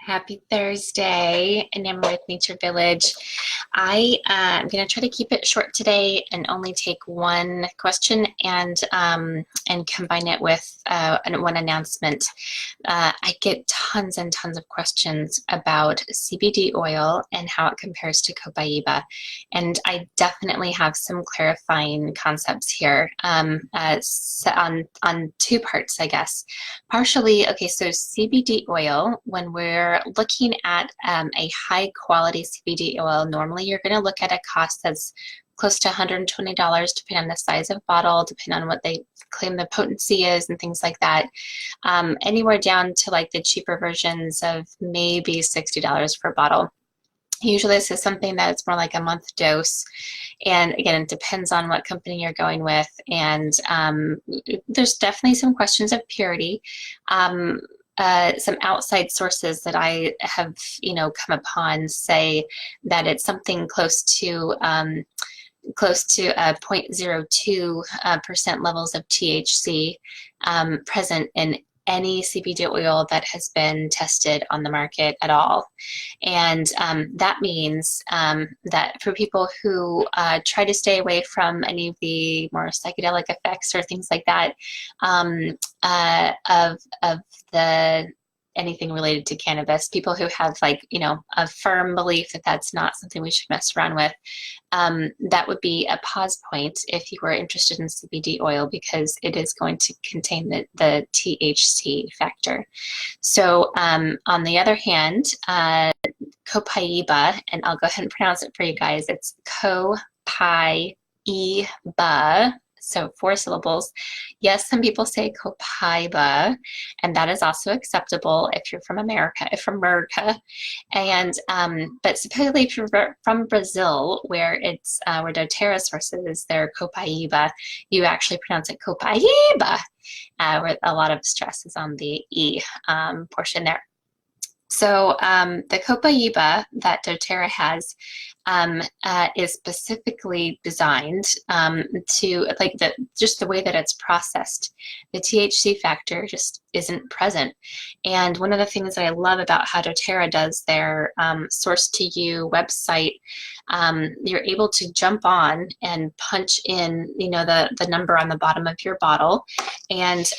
Happy Thursday, Enamored with Nature Village. I am going to try to keep it short today and only take one question and combine it with one announcement. I get tons and tons of questions about CBD oil and how it compares to Copaiba, and I definitely have some clarifying concepts here on two parts, I guess. Partially, okay, so CBD oil, when we're looking at a high quality CBD oil, normally you're going to look at a cost that's close to $120, depending on the size of bottle, depending on what they claim the potency is and things like that. Anywhere down to like the cheaper versions of maybe $60 per bottle. Usually this is something that's more like a month dose. And again, it depends on what company you're going with. And there's definitely some questions of purity. Some outside sources that I have, come upon say that it's something close to 0.02% levels of THC present in any CBD oil that has been tested on the market at all. And that means that for people who try to stay away from any of the more psychedelic effects or things like that of the anything related to cannabis, people who have a firm belief that that's not something we should mess around with, that would be a pause point if you were interested in CBD oil, because it is going to contain the THC factor. So on the other hand, Copaiba, and I'll go ahead and pronounce it for you guys, it's Copaiba, so 4 syllables. Yes, some people say Copaiba, and that is also acceptable if you're from America. And but supposedly if you're from Brazil, where it's where doTERRA sources their Copaiba, you actually pronounce it Copaiba, where a lot of stress is on the E portion there. So the Copaiba that doTERRA has is specifically designed to, like, just the way that it's processed. The THC factor just isn't present. And one of the things that I love about how doTERRA does their source to you website, you're able to jump on and punch in, the number on the bottom of your bottle and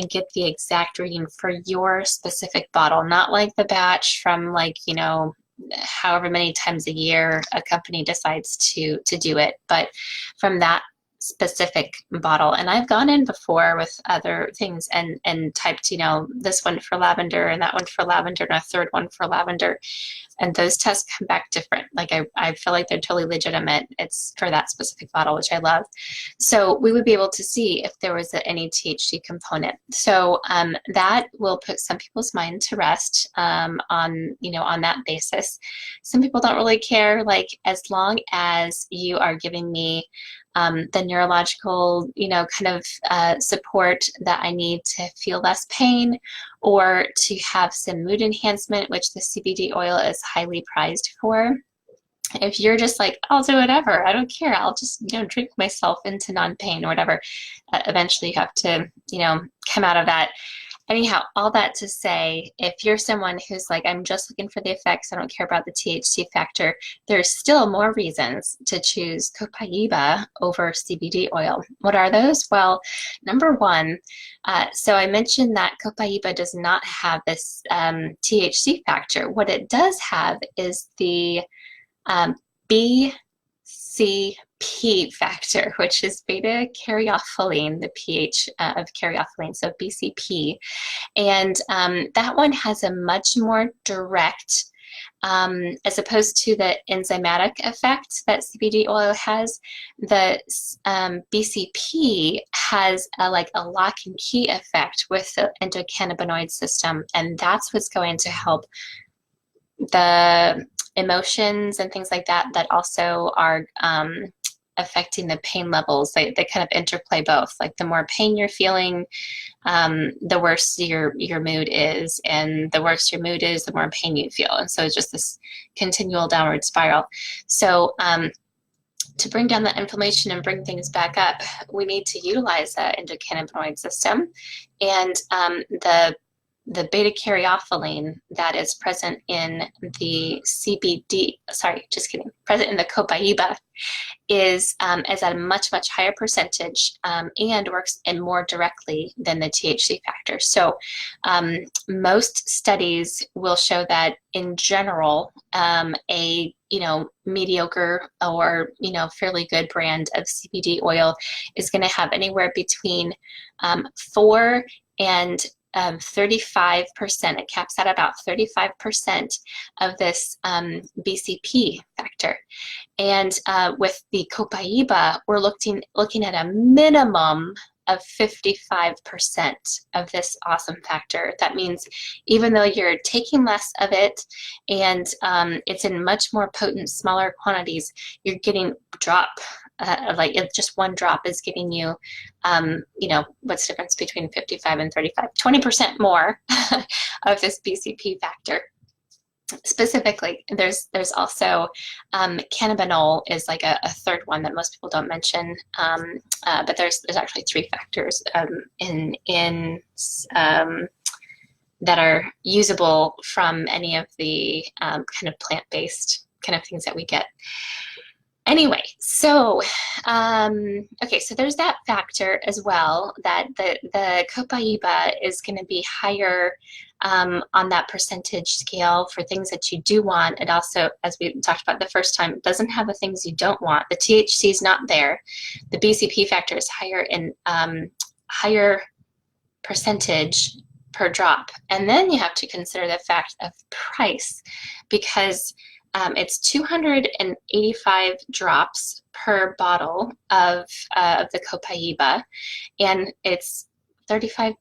get the exact reading for your specific bottle, not like the batch from however many times a year a company decides to do it, but from that specific bottle. And I've gone in before with other things and typed, this one for lavender and that one for lavender and a third one for lavender. And those tests come back different. Like I feel like they're totally legitimate. It's for that specific bottle, which I love. So we would be able to see if there was any THC component. So that will put some people's mind to rest on that basis. Some people don't really care, like, as long as you are giving me the neurological, support that I need to feel less pain or to have some mood enhancement, which the CBD oil is highly prized for. If you're just like, I'll do whatever, I don't care, I'll just, drink myself into non-pain or whatever, eventually you have to, come out of that. Anyhow, all that to say, if you're someone who's like, I'm just looking for the effects, I don't care about the THC factor, there's still more reasons to choose Copaiba over CBD oil. What are those? Well, number one, so I mentioned that Copaiba does not have this THC factor. What it does have is the BCP factor, which is beta caryophyllene, the pH of caryophyllene, so BCP. And that one has a much more direct, as opposed to the enzymatic effect that CBD oil has, the BCP has a lock and key effect with the endocannabinoid system, and that's what's going to help the emotions and things like that also are affecting the pain levels. They kind of interplay both. Like, the more pain you're feeling, the worse your mood is, and the worse your mood is, the more pain you feel. And so it's just this continual downward spiral. So to bring down that inflammation and bring things back up, we need to utilize that endocannabinoid system. And the the beta-caryophyllene that is present in the CBD, sorry, just kidding, present in the Copaiba is at a much, much higher percentage and works in more directly than the THC factor. So most studies will show that in general, a mediocre or fairly good brand of CBD oil is going to have anywhere between 4 and 35%, it caps at about 35% of this BCP factor. And with the Copaiba, we're looking at a minimum of 55% of this awesome factor. That means even though you're taking less of it and it's in much more potent, smaller quantities, you're getting drop. Like just one drop is giving you, what's the difference between 55 and 35? 20% more of this BCP factor. Specifically, there's also cannabinol is like a third one that most people don't mention, but there's actually 3 factors that are usable from any of the kind of plant-based kind of things that we get. Anyway, so okay, so there's that factor as well, that the Copaiba is going to be higher on that percentage scale for things that you do want. It also, as we talked about the first time, doesn't have the things you don't want. The THC is not there. The BCP factor is higher in higher percentage per drop. And then you have to consider the fact of price, because it's 285 drops per bottle of the Copaiba, and it's $35.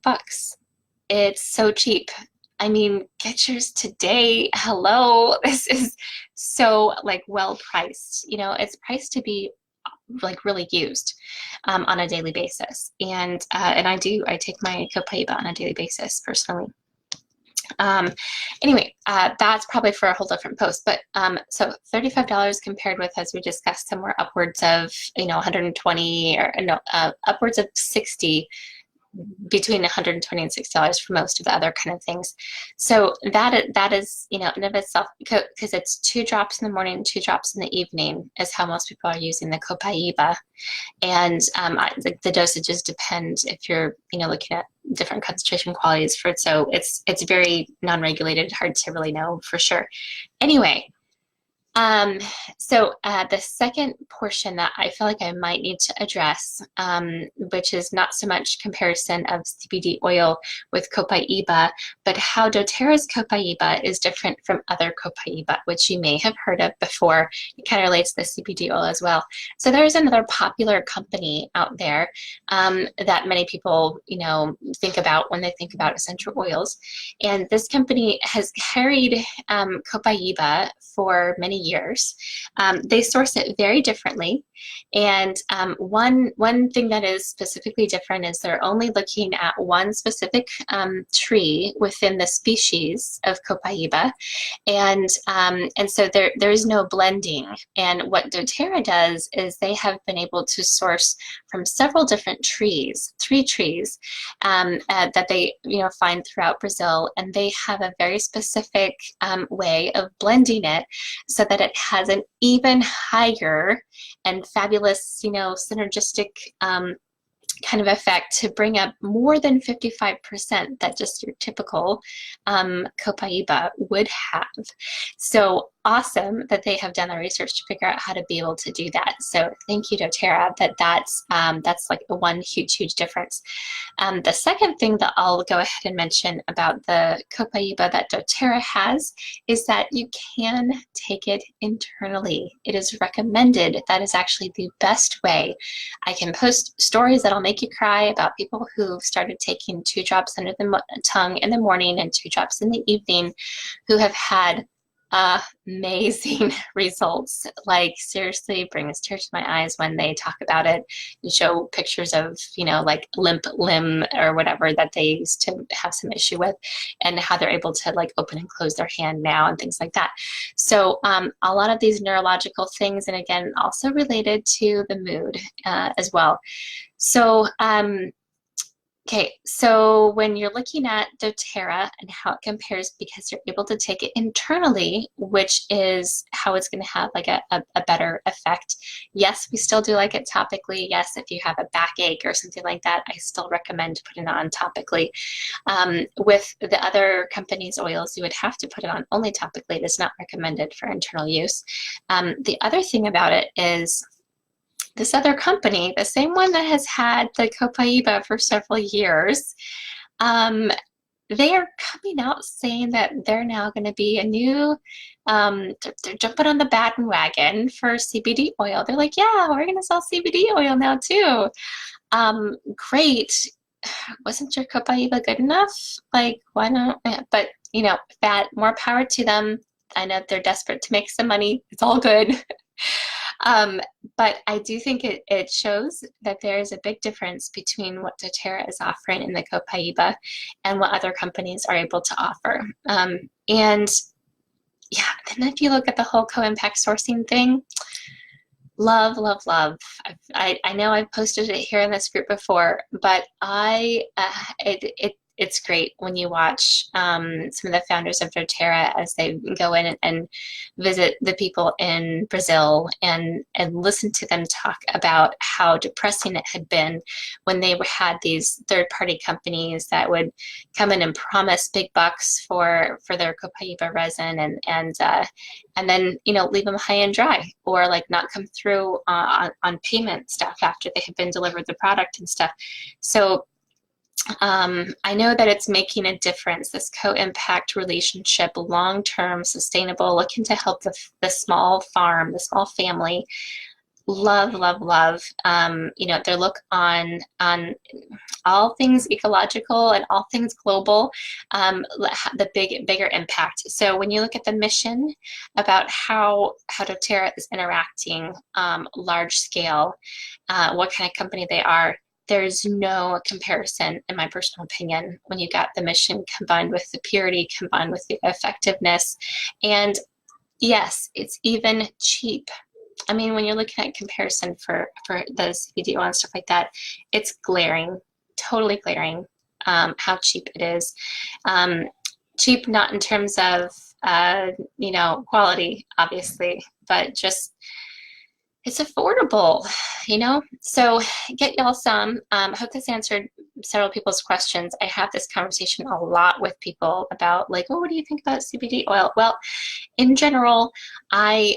It's so cheap. I mean, get yours today. Hello, this is so like well priced. It's priced to be like really used on a daily basis, and I take my Copaiba on a daily basis personally. Anyway, that's probably for a whole different post, but so $35 compared with, as we discussed, somewhere upwards of 120 or no, upwards of 60, between $120 and $60 for most of the other kind of things. So that is in of itself, because it's 2 drops in the morning, 2 drops in the evening is how most people are using the Copaiba, and the dosages depend if you're looking at different concentration qualities for it. So it's very non-regulated, hard to really know for sure. Anyway. So the second portion that I feel like I might need to address, which is not so much comparison of CBD oil with Copaiba, but how doTERRA's Copaiba is different from other Copaiba, which you may have heard of before. It kind of relates to the CBD oil as well. So there's another popular company out there that many people, think about when they think about essential oils. And this company has carried Copaiba for many years. They source it very differently, and one thing that is specifically different is they're only looking at one specific tree within the species of Copaiba, and so there is no blending. And what doTERRA does is they have been able to source from several different trees, 3 trees that they find throughout Brazil, and they have a very specific way of blending it so that it has an even higher and fabulous, synergistic kind of effect to bring up more than 55% that just your typical Copaiba would have. So awesome that they have done the research to figure out how to be able to do that. So thank you, doTERRA, that's like the one huge difference. The second thing that I'll go ahead and mention about the Copaiba that doTERRA has is that you can take it internally. It is recommended. That is actually the best way. I can post stories that'll make you cry about people who've started taking 2 drops under the tongue in the morning and 2 drops in the evening who have had amazing results. Like, seriously, brings tears to my eyes when they talk about it and show pictures of, like limp limb or whatever that they used to have some issue with, and how they're able to like open and close their hand now and things like that. So a lot of these neurological things, and again, also related to the mood as well. So Okay, so when you're looking at doTERRA and how it compares, because you're able to take it internally, which is how it's going to have like a better effect. Yes, we still do like it topically. Yes, if you have a backache or something like that, I still recommend putting it on topically. With the other companies' oils, you would have to put it on only topically. It is not recommended for internal use. The other thing about it is this other company, the same one that has had the Copaiba for several years, um, they are coming out saying that they're now going to be a new, they're jumping on the bandwagon for CBD oil. They're like, yeah, we're going to sell CBD oil now too. Great. Wasn't your Copaiba good enough? Like, why not? But, you know, that more power to them. I know they're desperate to make some money. It's all good. Um, but I do think it shows that there is a big difference between what doTERRA is offering in the Copaiba and what other companies are able to offer. And yeah, then if you look at the whole co-impact sourcing thing, love, love, love. I know I've posted it here in this group before, but it's great when you watch some of the founders of doTERRA as they go in and visit the people in Brazil and listen to them talk about how depressing it had been when they had these third-party companies that would come in and promise big bucks for their Copaiba resin and then, you know, leave them high and dry, or like not come through on payment stuff after they have been delivered the product and stuff. So I know that it's making a difference, this co-impact relationship, long-term, sustainable, looking to help the small farm, the small family. Love, love, love. You know, their look on all things ecological and all things global, the bigger impact. So when you look at the mission about how doTERRA is interacting large scale, what kind of company they are, there's no comparison, in my personal opinion, when you got the mission combined with the purity, combined with the effectiveness. And yes, it's even cheap. I mean, when you're looking at comparison for the CBD oil and stuff like that, it's glaring, totally glaring, how cheap it is. Cheap not in terms of, you know, quality, obviously, but just it's affordable, you know? So get y'all some. I hope this answered several people's questions. I have this conversation a lot with people about like, oh, what do you think about CBD oil? Well, in general, I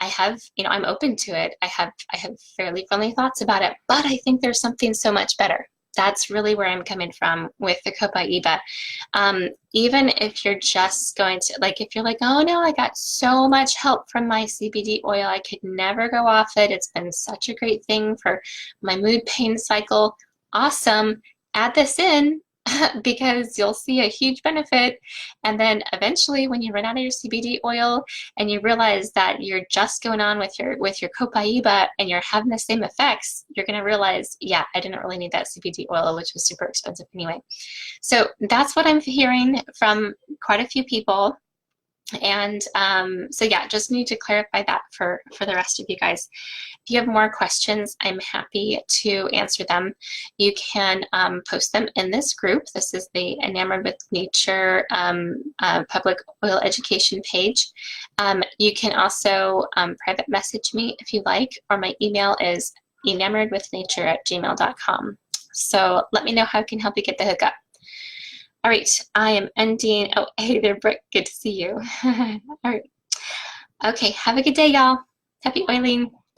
have, you know, I'm open to it. I have fairly friendly thoughts about it, but I think there's something so much better. That's really where I'm coming from with the Copaiba. Even if you're just going to, like, if you're like, oh no, I got so much help from my CBD oil, I could never go off it. It's been such a great thing for my mood pain cycle. Awesome. Add this in because you'll see a huge benefit. And then eventually when you run out of your CBD oil and you realize that you're just going on with your Copaiba and you're having the same effects, you're going to realize, yeah, I didn't really need that CBD oil, which was super expensive anyway. So that's what I'm hearing from quite a few people. And so yeah, just need to clarify that for the rest of you guys. If you have more questions, I'm happy to answer them. You can post them in this group. This is the Enamored with Nature public oil education page. You can also private message me if you like, or my email is enamoredwithnature@gmail.com. So let me know how I can help you get the hookup. All right, I am ending. Oh, hey there, Brooke. Good to see you. All right. Okay, have a good day, y'all. Happy oiling.